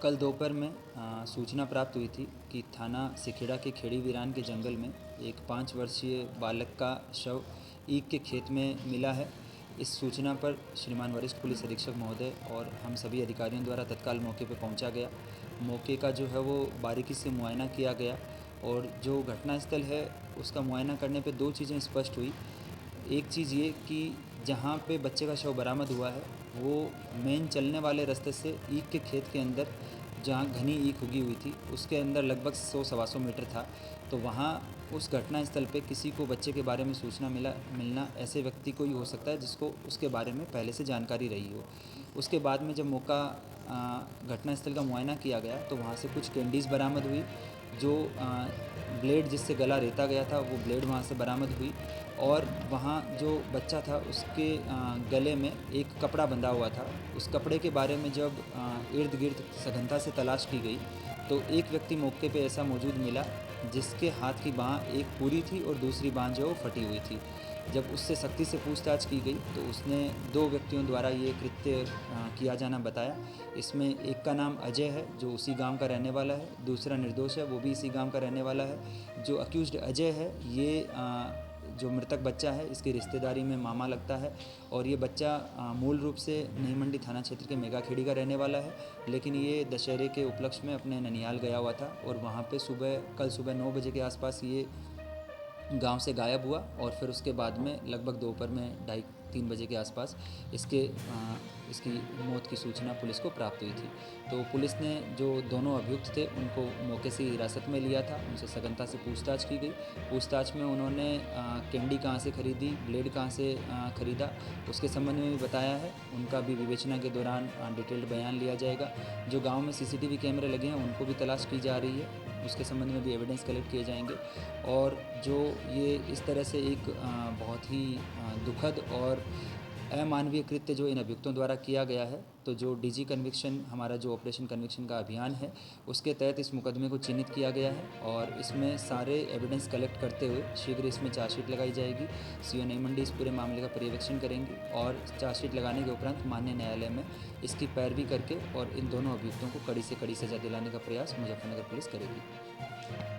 कल दोपहर में सूचना प्राप्त हुई थी कि थाना सिखेड़ा के खेड़ी वीरान के जंगल में एक 5 वर्षीय बालक का शव ईख के खेत में मिला है। इस सूचना पर श्रीमान वरिष्ठ पुलिस अधीक्षक महोदय और हम सभी अधिकारियों द्वारा तत्काल मौके पर पहुंचा गया। मौके का जो है वो बारीकी से मुआयना किया गया और जो घटनास्थल है उसका मुआयना करने पे 2 चीज़ें स्पष्ट हुई। एक चीज़ ये कि जहाँ पे बच्चे का शव बरामद हुआ है वो मेन चलने वाले रास्ते से ईख के खेत के अंदर, जहाँ घनी ईख उगी हुई थी, उसके अंदर लगभग 100-125 मीटर था। तो वहाँ उस घटनास्थल पे किसी को बच्चे के बारे में सूचना मिलना ऐसे व्यक्ति को ही हो सकता है जिसको उसके बारे में पहले से जानकारी रही हो। उसके बाद में जब घटनास्थल का मुआयना किया गया तो वहाँ से कुछ कैंडीज़ बरामद हुई। जो ब्लेड जिससे गला रेता गया था वो ब्लेड वहाँ से बरामद हुई और वहाँ जो बच्चा था उसके गले में एक कपड़ा बंधा हुआ था। उस कपड़े के बारे में जब इर्द गिर्द सघनता से तलाश की गई तो एक व्यक्ति मौके पे ऐसा मौजूद मिला जिसके हाथ की बाँह एक पूरी थी और दूसरी बाँह जो है वो फटी हुई थी। जब उससे सख्ती से पूछताछ की गई तो उसने 2 व्यक्तियों द्वारा ये कृत्य किया जाना बताया। इसमें एक का नाम अजय है जो उसी गांव का रहने वाला है, दूसरा निर्दोष है वो भी इसी गांव का रहने वाला है। जो अक्यूज्ड अजय है ये जो मृतक बच्चा है इसकी रिश्तेदारी में मामा लगता है और ये बच्चा मूल रूप से नई मंडी थाना क्षेत्र के मेगाखेड़ी का रहने वाला है, लेकिन ये दशहरे के उपलक्ष्य में अपने ननिहाल गया हुआ था और वहाँ पे कल सुबह 9 बजे के आसपास ये गांव से गायब हुआ और फिर उसके बाद में लगभग दोपहर में 2:30-3 बजे के आसपास इसकी मौत की सूचना पुलिस को प्राप्त हुई थी। तो पुलिस ने जो दोनों अभियुक्त थे उनको मौके से हिरासत में लिया था, उनसे सघनता से पूछताछ की गई। पूछताछ में उन्होंने कैंडी कहाँ से खरीदी, ब्लेड कहाँ से खरीदा, उसके संबंध में भी बताया है। उनका भी विवेचना के दौरान डिटेल्ड बयान लिया जाएगा। जो गाँव में CCTV कैमरे लगे हैं उनको भी तलाश की जा रही है, उसके संबंध में भी एविडेंस कलेक्ट किए जाएंगे। और जो ये इस तरह से एक बहुत ही दुखद और अमानवीय कृत्य जो इन अभियुक्तों द्वारा किया गया है, तो जो DG कन्विक्शन, हमारा जो ऑपरेशन कन्विक्शन का अभियान है उसके तहत इस मुकदमे को चिन्हित किया गया है और इसमें सारे एविडेंस कलेक्ट करते हुए शीघ्र इसमें चार्जशीट लगाई जाएगी। CO नई मंडी इस पूरे मामले का पर्यवेक्षण करेंगी और चार्जशीट लगाने के उपरांत माननीय न्यायालय में इसकी पैरवी करके और इन दोनों अभियुक्तों को कड़ी से कड़ी सज़ा दिलाने का प्रयास मुजफ्फरनगर पुलिस करेगी।